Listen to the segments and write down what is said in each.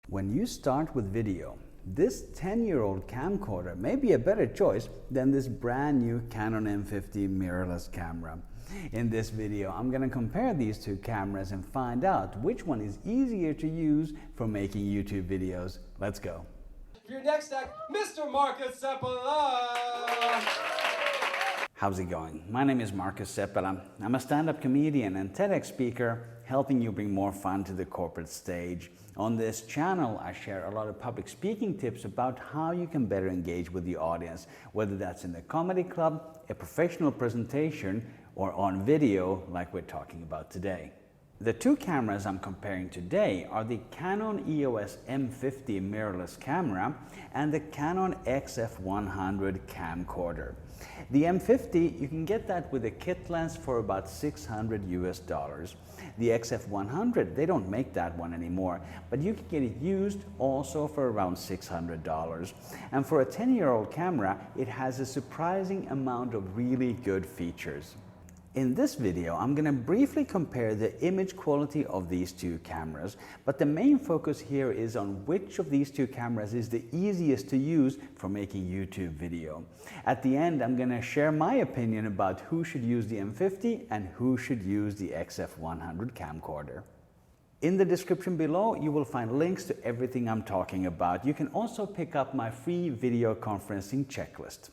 When you start with video, this 10-year-old camcorder may be a better choice than this brand new Canon M50 mirrorless camera. In this video, I'm going to compare these two cameras and find out which one is easier to use for making YouTube videos. Let's go. For your next act, Mr. Markus Seppala. How's it going? My name is Markus Seppala. I'm a stand-up comedian and TEDx speaker, helping you bring more fun to the corporate stage. On this channel, I share a lot of public speaking tips about how you can better engage with the audience, whether that's in the comedy club, a professional presentation, or on video like we're talking about today. The two cameras I'm comparing today are the Canon EOS M50 mirrorless camera and the Canon XF100 camcorder. The M50, you can get that with a kit lens for about $600 US. The XF100, they don't make that one anymore, but you can get it used also for around $600. And for a 10-year-old camera, it has a surprising amount of really good features. In this video, I'm going to briefly compare the image quality of these two cameras, but the main focus here is on which of these two cameras is the easiest to use for making YouTube video. At the end, I'm going to share my opinion about who should use the M50 and who should use the XF100 camcorder. In the description below, you will find links to everything I'm talking about. You can also pick up my free video conferencing checklist.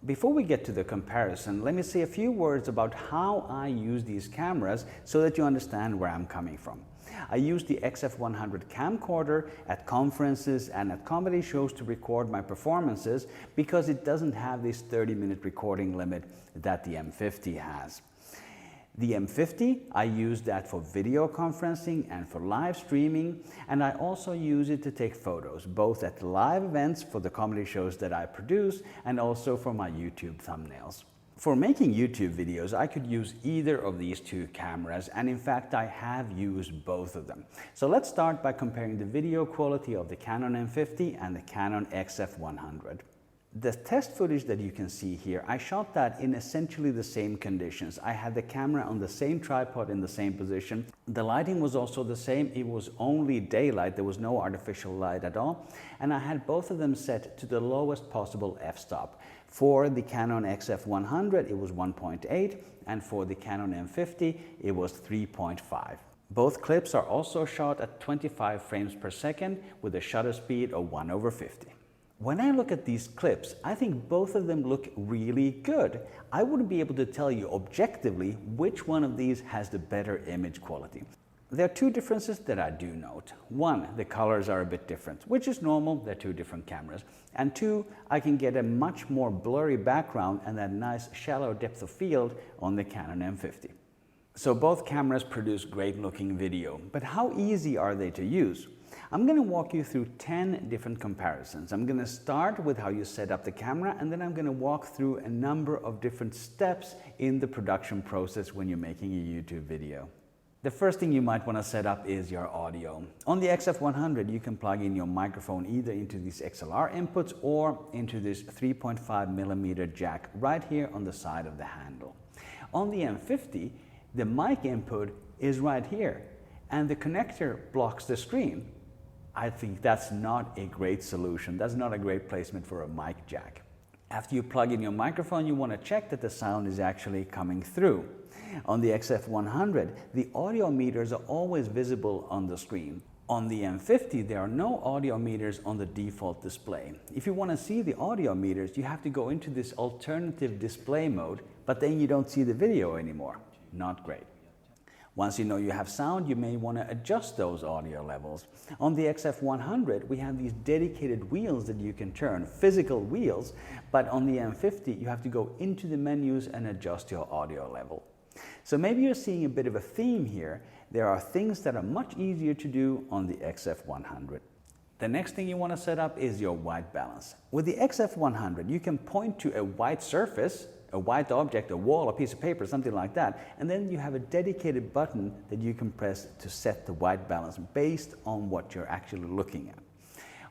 Before we get to the comparison, let me say a few words about how I use these cameras so that you understand where I'm coming from. I use the XF100 camcorder at conferences and at comedy shows to record my performances because it doesn't have this 30-minute recording limit that the M50 has. The M50, I use that for video conferencing and for live streaming, and I also use it to take photos, both at live events for the comedy shows that I produce and also for my YouTube thumbnails. For making YouTube videos, I could use either of these two cameras, and in fact, I have used both of them. So let's start by comparing the video quality of the Canon M50 and the Canon XF100. The test footage that you can see here, I shot that in essentially the same conditions. I had the camera on the same tripod in the same position. The lighting was also the same. It was only daylight. There was no artificial light at all. And I had both of them set to the lowest possible f-stop. For the Canon XF100, it was 1.8, and for the Canon M50, it was 3.5. Both clips are also shot at 25 frames per second with a shutter speed of 1/50. When I look at these clips, I think both of them look really good. I wouldn't be able to tell you objectively which one of these has the better image quality. There are two differences that I do note. One, the colors are a bit different, which is normal, they're two different cameras. And two, I can get a much more blurry background and that nice shallow depth of field on the Canon M50. So both cameras produce great looking video, but how easy are they to use? I'm going to walk you through 10 different comparisons. I'm going to start with how you set up the camera, and then I'm going to walk through a number of different steps in the production process when you're making a YouTube video. The first thing you might want to set up is your audio. On the XF100, you can plug in your microphone either into these XLR inputs or into this 3.5mm jack right here on the side of the handle. On the M50, the mic input is right here, and the connector blocks the screen. I think that's not a great solution. That's not a great placement for a mic jack. After you plug in your microphone, you want to check that the sound is actually coming through. On the XF100, the audio meters are always visible on the screen. On the M50, there are no audio meters on the default display. If you want to see the audio meters, you have to go into this alternative display mode, but then you don't see the video anymore. Not great. Once you know you have sound, you may want to adjust those audio levels. On the XF100, we have these dedicated wheels that you can turn, physical wheels, but on the M50, you have to go into the menus and adjust your audio level. So maybe you're seeing a bit of a theme here. There are things that are much easier to do on the XF100. The next thing you want to set up is your white balance. With the XF100, you can point to a white surface, a white object, a wall, a piece of paper, something like that, and then you have a dedicated button that you can press to set the white balance based on what you're actually looking at.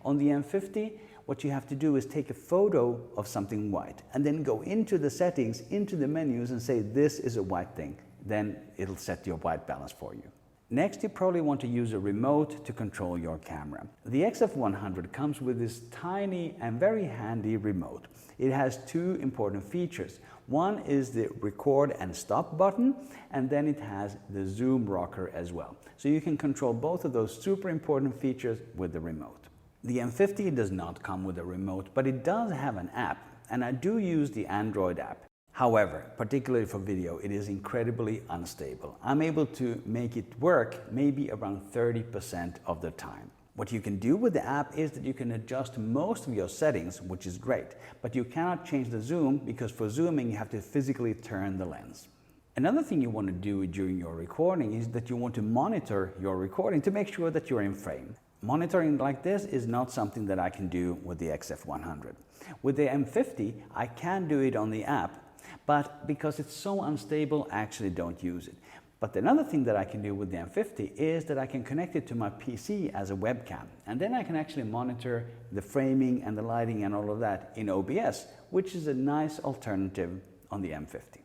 On the M50, what you have to do is take a photo of something white and then go into the settings, into the menus and say this is a white thing. Then it'll set your white balance for you. Next, you probably want to use a remote to control your camera. The XF100 comes with this tiny and very handy remote. It has two important features. One is the record and stop button, and then it has the zoom rocker as well. So you can control both of those super important features with the remote. The M50 does not come with a remote, but it does have an app, and I do use the Android app. However, particularly for video, it is incredibly unstable. I'm able to make it work maybe around 30% of the time. What you can do with the app is that you can adjust most of your settings, which is great, but you cannot change the zoom because for zooming you have to physically turn the lens. Another thing you want to do during your recording is that you want to monitor your recording to make sure that you're in frame. Monitoring like this is not something that I can do with the XF100. With the M50, I can do it on the app, but because it's so unstable, I actually don't use it. But another thing that I can do with the M50 is that I can connect it to my PC as a webcam, and then I can actually monitor the framing and the lighting and all of that in OBS, which is a nice alternative on the M50.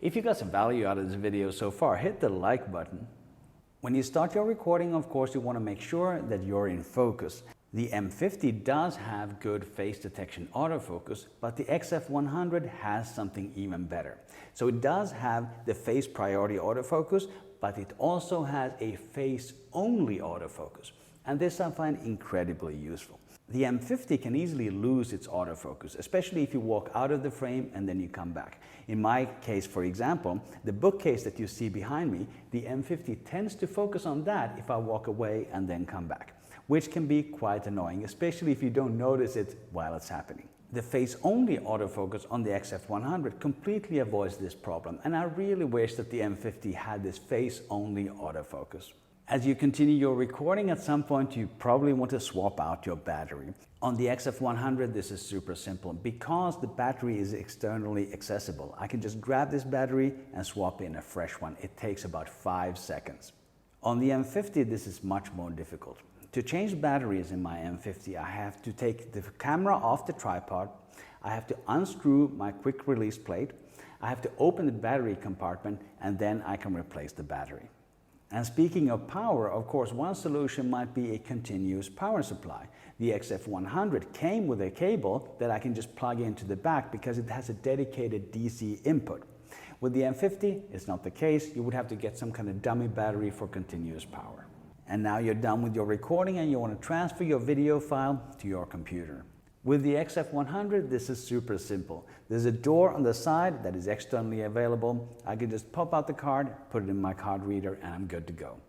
If you got some value out of this video so far, hit the like button. When you start your recording, of course, you want to make sure that you're in focus. The M50 does have good face detection autofocus, but the XF100 has something even better. So it does have the face priority autofocus, but it also has a face-only autofocus. And this I find incredibly useful. The M50 can easily lose its autofocus, especially if you walk out of the frame and then you come back. In my case, for example, the bookcase that you see behind me, the M50 tends to focus on that if I walk away and then come back, which can be quite annoying, especially if you don't notice it while it's happening. The face-only autofocus on the XF100 completely avoids this problem, and I really wish that the M50 had this face-only autofocus. As you continue your recording, at some point you probably want to swap out your battery. On the XF100, this is super simple. Because the battery is externally accessible, I can just grab this battery and swap in a fresh one. It takes about 5 seconds. On the M50, this is much more difficult. To change batteries in my M50, I have to take the camera off the tripod, I have to unscrew my quick release plate, I have to open the battery compartment, and then I can replace the battery. And speaking of power, of course, one solution might be a continuous power supply. The XF100 came with a cable that I can just plug into the back because it has a dedicated DC input. With the M50, it's not the case. You would have to get some kind of dummy battery for continuous power. And now you're done with your recording and you want to transfer your video file to your computer. With the XF100, this is super simple. There's a door on the side that is externally available. I can just pop out the card, put it in my card reader, and I'm good to go.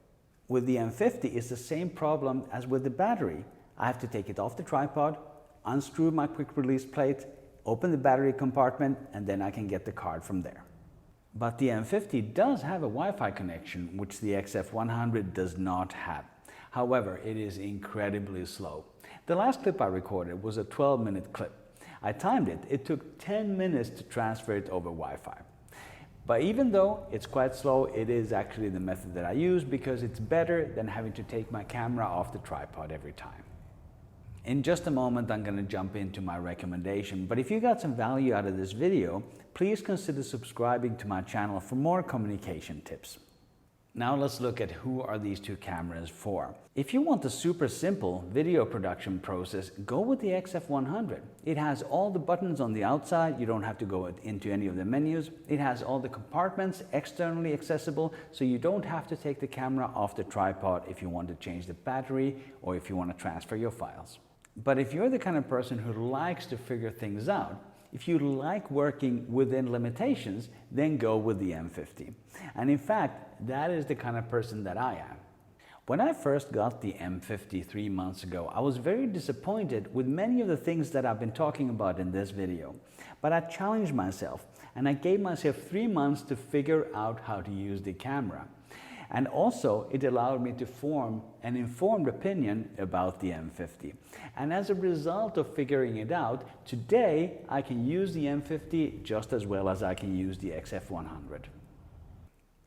With the M50, it's the same problem as with the battery. I have to take it off the tripod, unscrew my quick release plate, open the battery compartment, and then I can get the card from there. But the M50 does have a Wi-Fi connection, which the XF100 does not have. However, it is incredibly slow. The last clip I recorded was a 12-minute clip. I timed it. It took 10 minutes to transfer it over Wi-Fi. But even though it's quite slow, it is actually the method that I use because it's better than having to take my camera off the tripod every time. In just a moment, I'm going to jump into my recommendation, but if you got some value out of this video, please consider subscribing to my channel for more communication tips. Now let's look at who are these two cameras for. If you want a super simple video production process, go with the XF100. It has all the buttons on the outside, you don't have to go into any of the menus. It has all the compartments externally accessible, so you don't have to take the camera off the tripod if you want to change the battery or if you want to transfer your files. But if you're the kind of person who likes to figure things out, if you like working within limitations, then go with the M50. And in fact, that is the kind of person that I am. When I first got the M50 3 months ago, I was very disappointed with many of the things that I've been talking about in this video. But I challenged myself and I gave myself 3 months to figure out how to use the camera. And also, it allowed me to form an informed opinion about the M50. And as a result of figuring it out, today I can use the M50 just as well as I can use the XF100.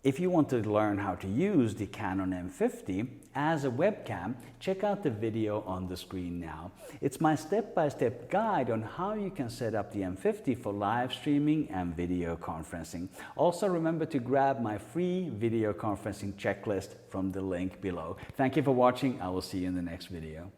If you want to learn how to use the Canon M50, as a webcam, check out the video on the screen now. It's my step-by-step guide on how you can set up the M50 for live streaming and video conferencing. Also remember to grab my free video conferencing checklist from the link below. Thank you for watching. I will see you in the next video.